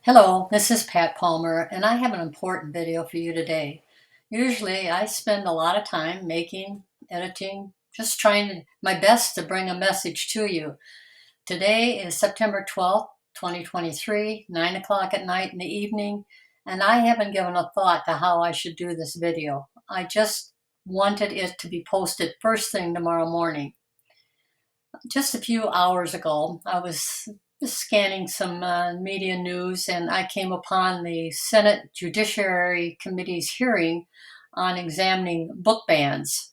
Hello, this is Pat Palmer, and I have an important video for you today. Usually, I spend a lot of time making, editing, just my best to bring a message to you. Today is September 12th, 2023, 9 o'clock at night in the evening, and I haven't given a thought to how I should do this video. I just wanted it to be posted first thing tomorrow morning. Just a few hours ago, I was just scanning some media news and I came upon the Senate Judiciary Committee's hearing on examining book bans.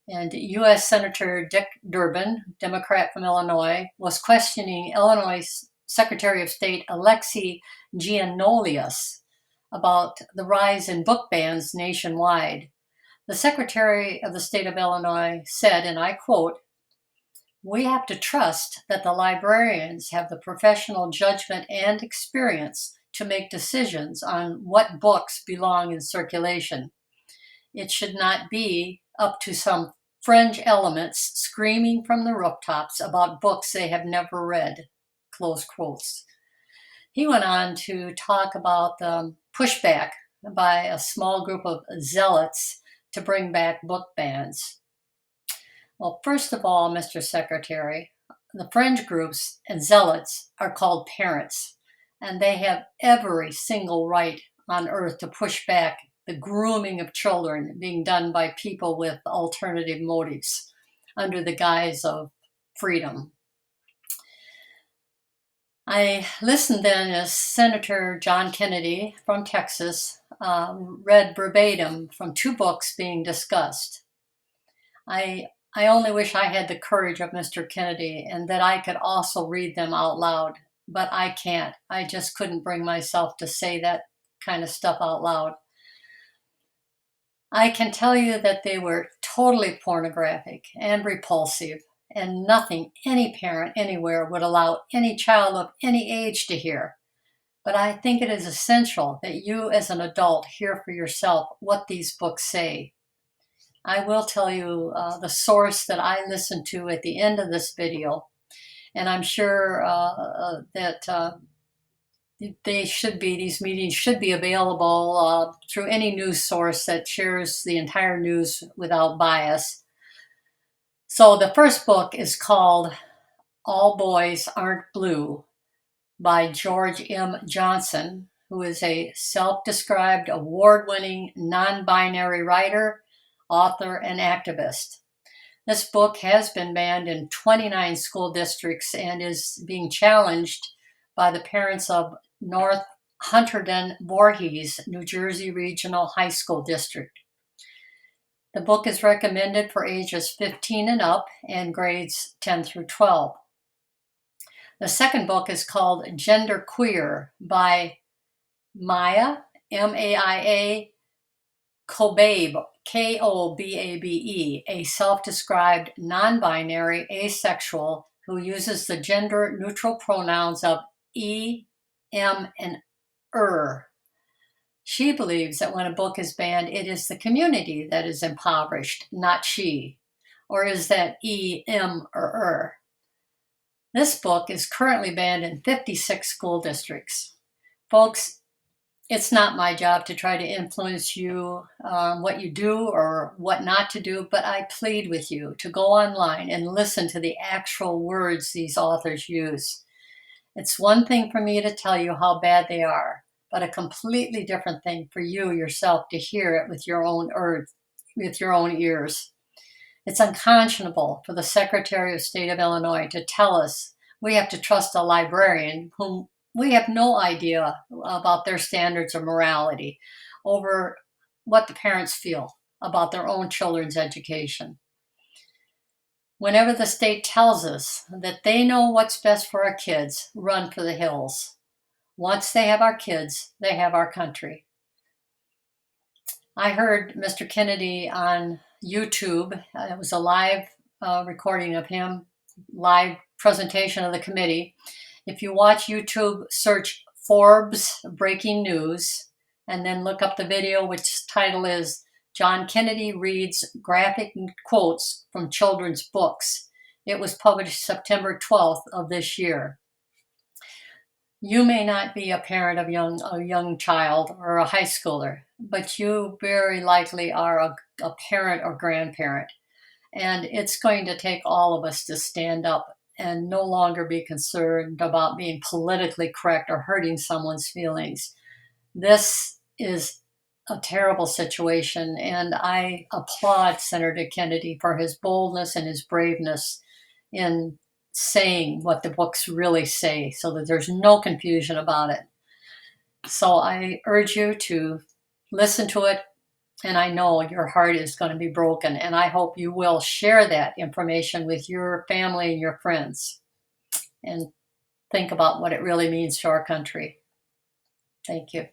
And U.S. Senator Dick Durbin, Democrat from Illinois, was questioning Illinois Secretary of State Alexi Giannoulias about the rise in book bans nationwide. The Secretary of the State of Illinois said, and I quote, "We have to trust that the librarians have the professional judgment and experience to make decisions on what books belong in circulation. It should not be up to some fringe elements screaming from the rooftops about books they have never read." Close quotes. He went on to talk about the pushback by a small group of zealots to bring back book bans. Well, first of all, Mr. Secretary, the fringe groups and zealots are called parents, and they have every single right on earth to push back the grooming of children being done by people with alternative motives under the guise of freedom. I listened then as Senator John Kennedy from Texas read verbatim from two books being discussed. I only wish I had the courage of Mr. Kennedy and that I could also read them out loud, but I can't. I just couldn't bring myself to say that kind of stuff out loud. I can tell you that they were totally pornographic and repulsive, and nothing any parent anywhere would allow any child of any age to hear. But I think it is essential that you as an adult hear for yourself what these books say. I will tell you the source that I listened to at the end of this video, and I'm sure that these meetings should be available through any news source that shares the entire news without bias. So the first book is called All Boys Aren't Blue by George M. Johnson, who is a self-described award-winning non-binary writer, author, and activist. This book has been banned in 29 school districts and is being challenged by the parents of North Hunterdon Voorhees, New Jersey Regional High School District. The book is recommended for ages 15 and up and grades 10 through 12. The second book is called Gender Queer by Maya, M-A-I-A, Kobabe, Kobabe, a self-described non-binary asexual who uses the gender-neutral pronouns of e, m, and er. She believes that when a book is banned, it is the community that is impoverished, not she. Or is that e, m, or er? This book is currently banned in 56 school districts. Folks, it's not my job to try to influence you what you do or what not to do, but I plead with you to go online and listen to the actual words these authors use. It's one thing for me to tell you how bad they are, but a completely different thing for you yourself to hear it with your own ears. It's unconscionable for the Secretary of State of Illinois to tell us we have to trust a librarian whom we have no idea about their standards of morality over what the parents feel about their own children's education. Whenever the state tells us that they know what's best for our kids, run for the hills. Once they have our kids, they have our country. I heard Mr. Kennedy on YouTube. It was a live recording of him, live presentation of the committee. If you watch YouTube, search Forbes Breaking News, and then look up the video, which title is John Kennedy Reads Graphic Quotes from Children's Books. It was published September 12th of this year. You may not be a parent of a young child or a high schooler, but you very likely are a parent or grandparent. And it's going to take all of us to stand up and no longer be concerned about being politically correct or hurting someone's feelings. This is a terrible situation, and I applaud Senator Kennedy for his boldness and his braveness in saying what the books really say so that there's no confusion about it. So I urge you to listen to it, and I know your heart is going to be broken, and I hope you will share that information with your family and your friends and think about what it really means to our country. Thank you.